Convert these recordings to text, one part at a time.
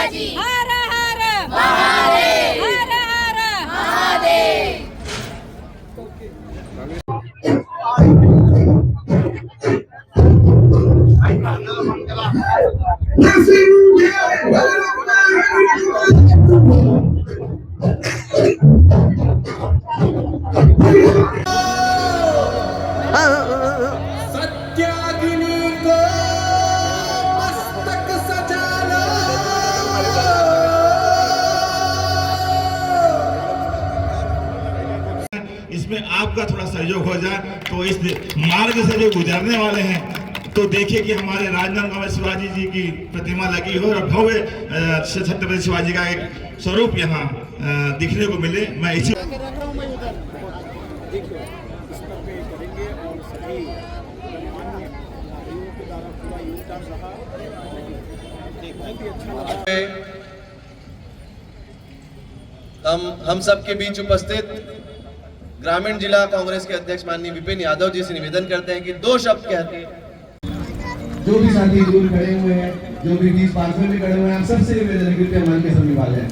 शिवाजी हर हर महादेव हर हर महादेव। सत्याग्नि को मस्तक सजाना, इसमें आपका थोड़ा सहयोग हो जाए तो इस मार्ग से जो गुजरने वाले हैं तो देखिए कि हमारे राजनांदगांव में शिवाजी जी की प्रतिमा लगी हो और भव्य छत्रपति शिवाजी का एक स्वरूप यहाँ दिखने को मिले। मैं इसी हम सबके बीच उपस्थित ग्रामीण जिला कांग्रेस के अध्यक्ष माननीय विपिन यादव जी से निवेदन करते हैं कि दो शब्द कहते हैं। जो भी साथी दूर खड़े हुए हैं, जो भी बीच पास में भी खड़े हुए हैं, हम सबसे निवेदन है कृपया मान के समझ वाले हैं।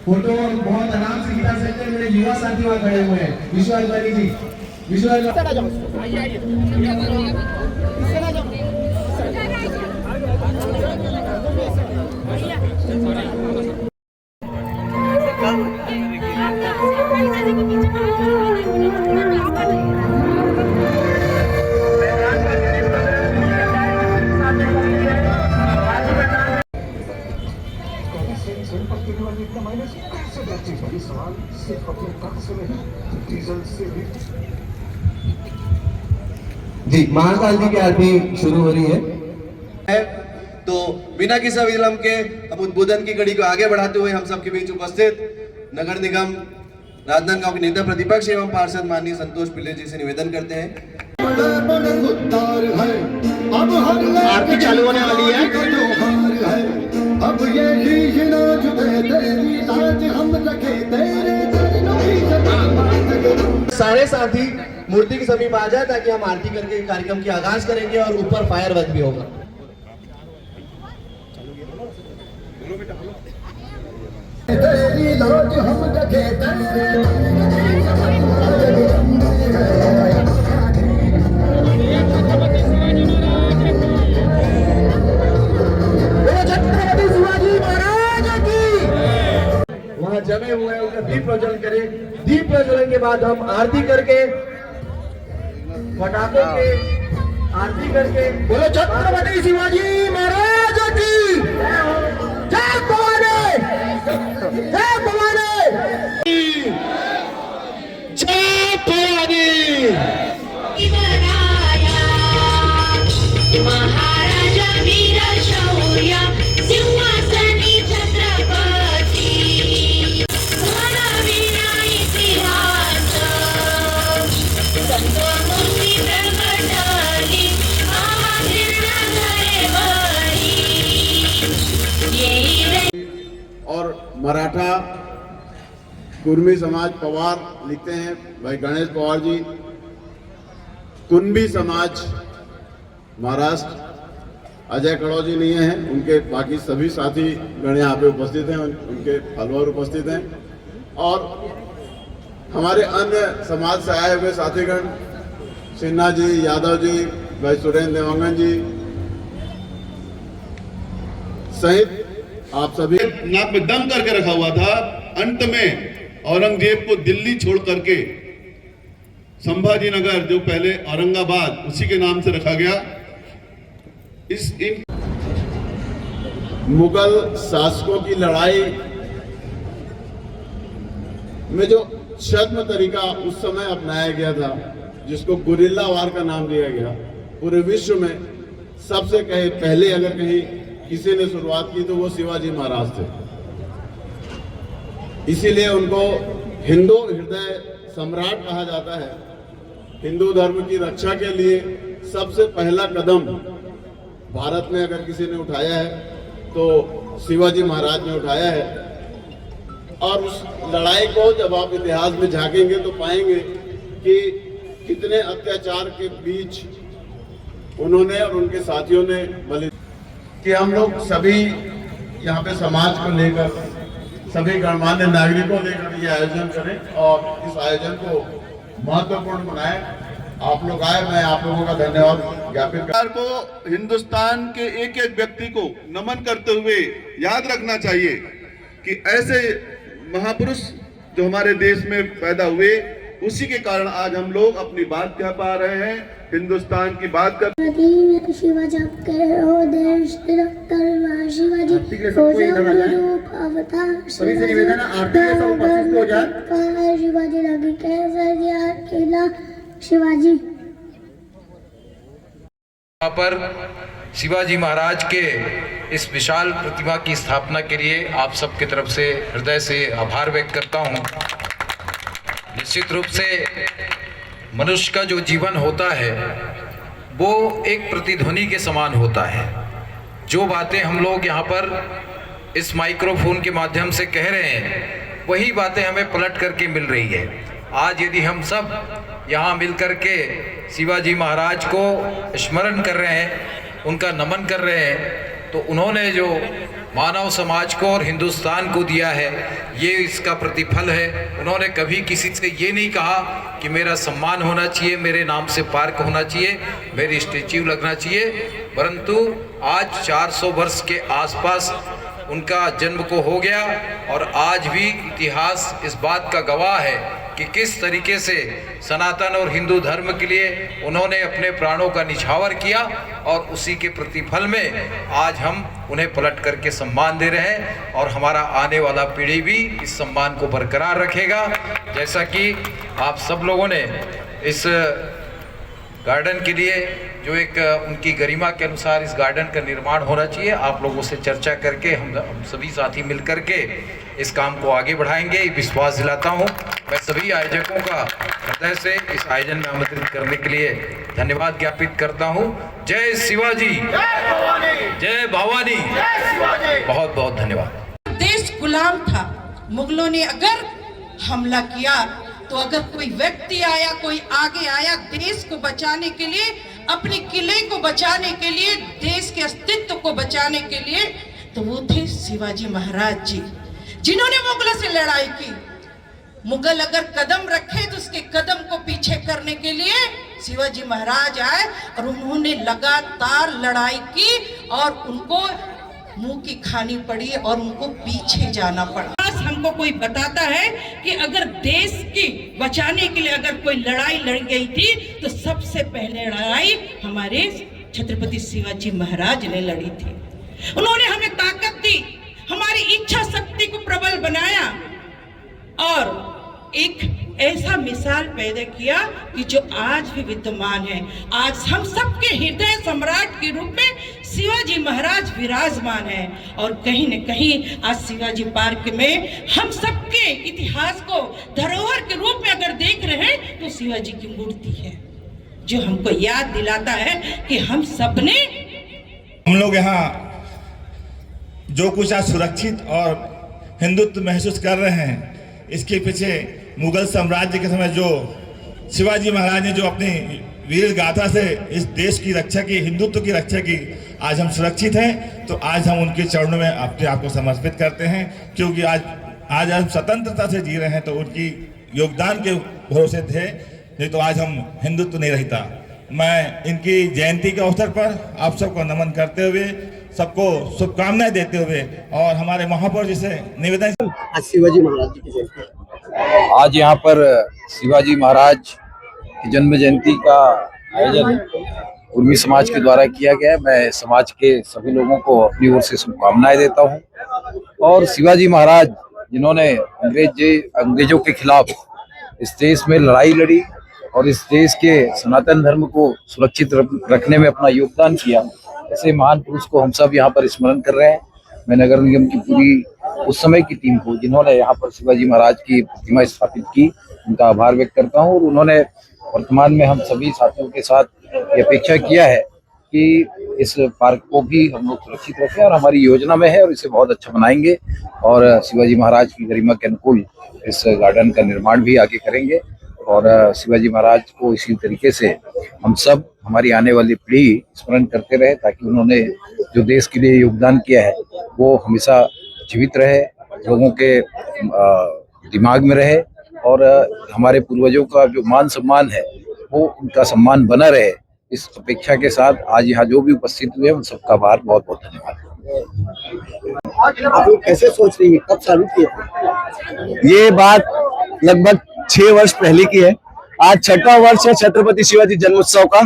फोटो बहुत आराम से खींचा सकते हैं। मेरे युवा साथी वहाँ खड़े हुए हैं। विश्वास बाली जी, जी महाकाल जी की आरती शुरू हो रही है। तो बिना किसी विलंब के हम उद्बोधन की कड़ी को आगे बढ़ाते हुए हम सबके बीच उपस्थित नगर निगम राजनांदगांव के नेता प्रतिपक्ष एवं पार्षद माननीय संतोष पिल्ले जी से निवेदन करते हैं। आरती चालू होने वाली है। अब ये हम रखे तेरे सारे साथी मूर्ति के समीप आ जाए ताकि हम आरती करके कार्यक्रम की आगाज करेंगे और ऊपर फायरवर्क भी होगा। तेरी लाज हम रखे छत्रपति शिवाजी महाराज की। वहां जमे हुए हैं उनका दीप प्रज्वलन करें। दीप प्रज्वलन के बाद हम आरती करके पटाखों के आरती करके बोलो छत्रपति शिवाजी महाराज की जय भवानी, जय भवानी, जय भवानी। महाराजा वीर शौर्य सिंहासनी छत्रपती सोनविना इतिहास संतमूर्ती प्रगटली महावीर घरे बळी। और मराठा कुर्मी समाज पवार लिखते हैं भाई गणेश पवार जी। कुंभी समाज महाराष्ट्र अजय कड़ौजी नहीं है, उनके बाकी सभी साथी गण यहाँ पे उपस्थित हैं, उनके फॉलोअर उपस्थित हैं। और हमारे अन्य समाज से आए हुए साथीगण सिन्हा जी, यादव जी, भाई सुरेंद्र देवांगन जी सहित आप सभी। नाक में दम करके रखा हुआ था। अंत में औरंगजेब को दिल्ली छोड़ करके संभाजी नगर जो पहले औरंगाबाद उसी के नाम से रखा गया। इन मुगल शासकों की लड़ाई में जो छद्म तरीका उस समय अपनाया गया था, जिसको गुरिल्ला वार का नाम दिया गया, पूरे विश्व में सबसे पहले अगर कहीं किसी ने शुरुआत की तो वो शिवाजी महाराज थे। इसीलिए उनको हिंदू हृदय सम्राट कहा जाता है। हिंदू धर्म की रक्षा के लिए सबसे पहला कदम भारत में अगर किसी ने उठाया है तो शिवाजी महाराज ने उठाया है। और उस लड़ाई को जब आप इतिहास में झांकेंगे तो पाएंगे कि कितने अत्याचार के बीच उन्होंने और उनके साथियों ने बलि कि हम लोग सभी यहाँ पे समाज को लेकर, सभी गणमान्य नागरिकों लेकर ये आयोजन करें और इस आयोजन को महत्वपूर्ण बनाएं। आप लोग आए, मैं आप लोगों का धन्यवाद ज्ञापित सरकार को हिंदुस्तान के एक एक व्यक्ति को नमन करते हुए याद रखना चाहिए कि ऐसे महापुरुष जो हमारे देश में पैदा हुए, उसी के कारण आज हम लोग अपनी बात कह पा रहे हैं, हिंदुस्तान की बात कर। शिवाजी शिवाजी यहाँ पर शिवाजी महाराज के इस विशाल प्रतिमा की स्थापना के लिए आप सबके तरफ से हृदय से आभार व्यक्त करता हूँ। निश्चित रूप से मनुष्य का जो जीवन होता है वो एक प्रतिध्वनि के समान होता है। जो बातें हम लोग यहाँ पर इस माइक्रोफोन के माध्यम से कह रहे हैं, वही बातें हमें पलट करके मिल रही है। आज यदि हम सब यहाँ मिल कर के शिवाजी महाराज को स्मरण कर रहे हैं, उनका नमन कर रहे हैं, तो उन्होंने जो मानव समाज को और हिंदुस्तान को दिया है, ये इसका प्रतिफल है। उन्होंने कभी किसी से ये नहीं कहा कि मेरा सम्मान होना चाहिए, मेरे नाम से पार्क होना चाहिए, मेरी स्टैच्यू लगना चाहिए, परंतु आज 400 वर्ष के आसपास उनका जन्म को हो गया और आज भी इतिहास इस बात का गवाह है कि किस तरीके से सनातन और हिंदू धर्म के लिए उन्होंने अपने प्राणों का निछावर किया, और उसी के प्रतिफल में आज हम उन्हें पलट करके सम्मान दे रहे हैं और हमारा आने वाला पीढ़ी भी इस सम्मान को बरकरार रखेगा। जैसा कि आप सब लोगों ने इस गार्डन के लिए जो एक उनकी गरिमा के अनुसार इस गार्डन का निर्माण होना चाहिए, आप लोगों से चर्चा करके हम सभी साथी मिल करके इस काम को आगे बढ़ाएंगे, विश्वास दिलाता हूं। मैं सभी आयोजकों का हृदय से इस आयोजन में आमंत्रित करने के लिए धन्यवाद ज्ञापित करता हूं। जय शिवाजी, जय भवानी, बहुत बहुत धन्यवाद। देश गुलाम था, मुगलों ने अगर हमला किया तो अगर कोई व्यक्ति आया, कोई आगे आया देश को बचाने के लिए, अपने किले को बचाने के लिए, देश के अस्तित्व को बचाने के लिए, तो वो थे शिवाजी महाराज जी, जिन्होंने मुगलों से लड़ाई की। मुगल अगर कदम रखे तो उसके कदम को पीछे करने के लिए शिवाजी महाराज आए और उन्होंने लगातार लड़ाई की और उनको मुंह की खानी पड़ी और उनको पीछे जाना पड़ा। हमको कोई बताता है कि अगर देश की बचाने के लिए अगर कोई लड़ाई लड़ गई थी तो सबसे पहले लड़ाई हमारे छत्रपति शिवाजी महाराज ने लड़ी थी। उन्होंने हमें ताकत दी, हमारी इच्छा शक्ति को प्रबल बनाया और एक ऐसा मिसाल पैदा किया कि जो आज भी विद्यमान है। आज हम सबके हृदय सम्राट के रूप में शिवाजी महाराज विराजमान है और कहीं न कहीं आज शिवाजी पार्क में हम सबके इतिहास को धरोहर के रूप में अगर देख रहे हैं तो शिवाजी की मूर्ति है, जो हमको याद दिलाता है कि हम सबने, हम लोग यहाँ जो कुछ आज सुरक्षित और हिंदुत्व महसूस कर रहे हैं, इसके पीछे मुगल साम्राज्य के समय जो शिवाजी महाराज ने जो अपनी वीर गाथा से इस देश की रक्षा की, हिंदुत्व की रक्षा की, आज हम सुरक्षित हैं। तो आज हम उनके चरणों में अपने आप को समर्पित करते हैं, क्योंकि आज हम स्वतंत्रता से जी रहे हैं तो उनकी योगदान के भरोसे थे, नहीं तो आज हम हिंदुत्व नहीं रहता। मैं इनकी जयंती के अवसर पर आप सबको नमन करते हुए, सबको शुभकामनाएं देते हुए और हमारे महापौर जी से निवेदन, आज शिवाजी महाराज जी की जयंती, आज यहाँ पर शिवाजी महाराज की जन्म जयंती का आयोजन कुर्मी समाज के द्वारा किया गया है। मैं समाज के सभी लोगों को अपनी ओर से शुभकामनाएं देता हूँ। और शिवाजी महाराज जिन्होंने अंग्रेजों के खिलाफ इस देश में लड़ाई लड़ी और इस देश के सनातन धर्म को सुरक्षित रखने में अपना योगदान किया, ऐसे महान पुरुष को हम सब यहाँ पर स्मरण कर रहे हैं। मैं नगर निगम की पूरी उस समय की टीम को, जिन्होंने यहाँ पर शिवाजी महाराज की प्रतिमा स्थापित की, उनका आभार व्यक्त करता हूँ। और उन्होंने वर्तमान में हम सभी साथियों के साथ ये अपेक्षा किया है कि इस पार्क को भी हम लोग सुरक्षित रखें और हमारी योजना में है और इसे बहुत अच्छा बनाएंगे और शिवाजी महाराज की गरिमा के अनुकूल इस गार्डन का निर्माण भी आगे करेंगे। और शिवाजी महाराज को इसी तरीके से हम सब, हमारी आने वाली पीढ़ी स्मरण करते रहे, ताकि उन्होंने जो देश के लिए योगदान किया है वो हमेशा जीवित रहे, लोगों के दिमाग में रहे और हमारे पूर्वजों का जो मान सम्मान है वो उनका सम्मान बना रहे। इस अपेक्षा के साथ आज यहाँ जो भी उपस्थित हुए उन सबका आभार, बहुत बहुत धन्यवाद। आप लोग कैसे सोच रही है, कब चालू किए? ये बात लगभग 6 वर्ष पहले की है। आज 6वां वर्ष है छत्रपति शिवाजी जन्मोत्सव का।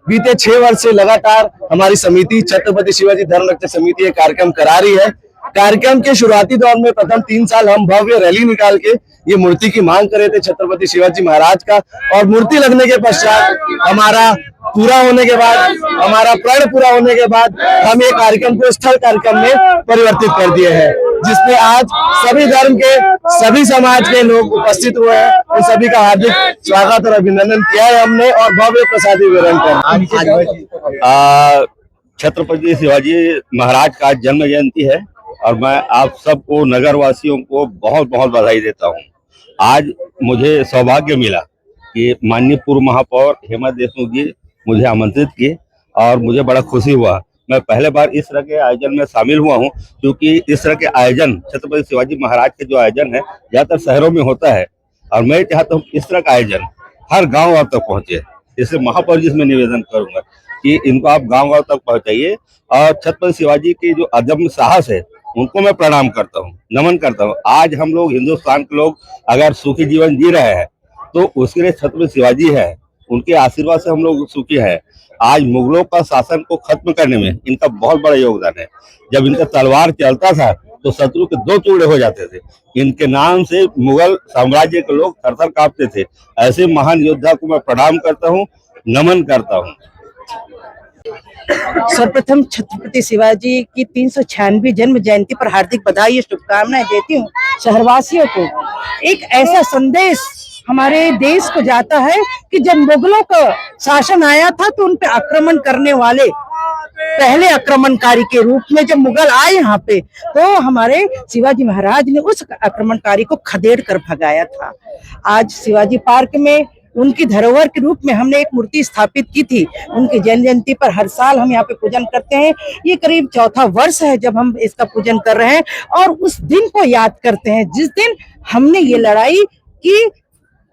बीते 6 वर्ष से लगातार हमारी समिति छत्रपति शिवाजी धर्म रक्षक समिति ये कार्यक्रम करा रही है। कार्यक्रम के शुरुआती दौर में प्रथम 3 साल हम भव्य रैली निकाल के ये मूर्ति की मांग कर रहे थे छत्रपति शिवाजी महाराज का, और मूर्ति लगने के पश्चात हमारा पूरा होने के बाद, हमारा प्रण पूरा होने के बाद हम ये कार्यक्रम को स्थल कार्यक्रम में परिवर्तित कर दिए हैं, जिसमें आज सभी धर्म के, सभी समाज के लोग उपस्थित हुए हैं। उन सभी का हार्दिक स्वागत और अभिनंदन किया है हमने और भव्य प्रसादी वितरण कर। छत्रपति शिवाजी महाराज का जन्म जयंती है और मैं आप सबको नगर वासियों को बहुत बहुत बधाई देता हूं। आज मुझे सौभाग्य मिला कि माननीय पूर्व महापौर हेमा देशमुख जी मुझे आमंत्रित किए और मुझे बड़ा खुशी हुआ। मैं पहले बार इस तरह के आयोजन में शामिल हुआ हूं, क्योंकि इस तरह के आयोजन छत्रपति शिवाजी महाराज के जो आयोजन है ज्यादातर शहरों में होता है और मैं चाहता हूँ इस तरह का आयोजन हर गाँव तक पहुँचे। इसलिए महापौर जी से मैं निवेदन करूंगा कि इनको आप गाँव तक पहुँचाइए और छत्रपति शिवाजी की जो अदम्य साहस है उनको मैं प्रणाम करता हूँ, नमन करता हूँ। आज हम लोग हिंदुस्तान के लोग अगर सुखी जीवन जी रहे हैं तो उसके लिए छत्रपति शिवाजी है, उनके आशीर्वाद से हम लोग सुखी है। आज मुगलों का शासन को खत्म करने में इनका बहुत बड़ा योगदान है। जब इनका तलवार चलता था तो शत्रु के 2 टुकड़े हो जाते थे। इनके नाम से मुगल साम्राज्य के लोग थर-थर कांपते थे। ऐसे महान योद्धा को मैं प्रणाम करता हूँ, नमन करता हूँ। सर्वप्रथम छत्रपति शिवाजी की 396वीं जन्म जयंती पर हार्दिक बधाई और शुभकामनाएं देती हूँ शहरवासियों को। एक ऐसा संदेश हमारे देश को जाता है कि जब मुगलों का शासन आया था तो उन पे आक्रमण करने वाले पहले आक्रमणकारी के रूप में जब मुगल आए यहाँ पे तो हमारे शिवाजी महाराज ने उस आक्रमणकारी को खदेड़ कर भगाया था। आज शिवाजी पार्क में उनकी धरोहर के रूप में हमने एक मूर्ति स्थापित की थी। उनकी जन्म जयंती पर हर साल हम यहाँ पे पूजन करते हैं। ये करीब 4था वर्ष है जब हम इसका पूजन कर रहे हैं और उस दिन को याद करते हैं जिस दिन हमने ये लड़ाई की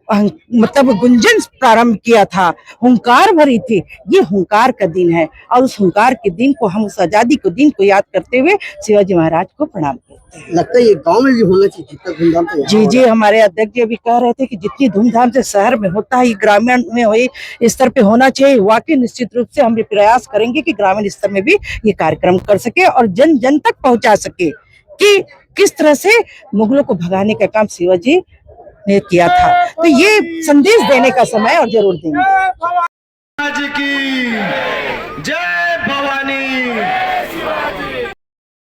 मतलब गुंजन प्रारंभ किया था, हुंकार भरी थी। ये हुंकार का दिन है और उस हुंकार के दिन को हम, उस आजादी के दिन को याद करते हुए शिवाजी महाराज को प्रणाम करते हैं। लगता है ये गांव में भी होना चाहिए जितना धूमधाम से। जी जी, हमारे अध्यक्ष जी अभी कह रहे थे कि जितनी धूमधाम से शहर में होता है, ग्रामीण में हुई स्तर पे होना चाहिए। वाकई निश्चित रूप से हम भी प्रयास करेंगे कि ग्रामीण स्तर में भी ये कार्यक्रम कर सके और जन जन तक पहुंचा सके कि किस तरह से मुगलों को भगाने का काम शिवाजी ने किया था। तो ये संदेश देने का समय और जरूर देंगे। जय भवानी।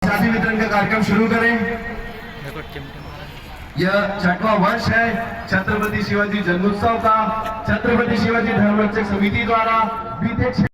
प्रसादी वितरण का कार्यक्रम शुरू करें। यह 6वां वर्ष है छत्रपति शिवाजी जन्मोत्सव का। छत्रपति शिवाजी धर्म रक्षक समिति द्वारा बीते 6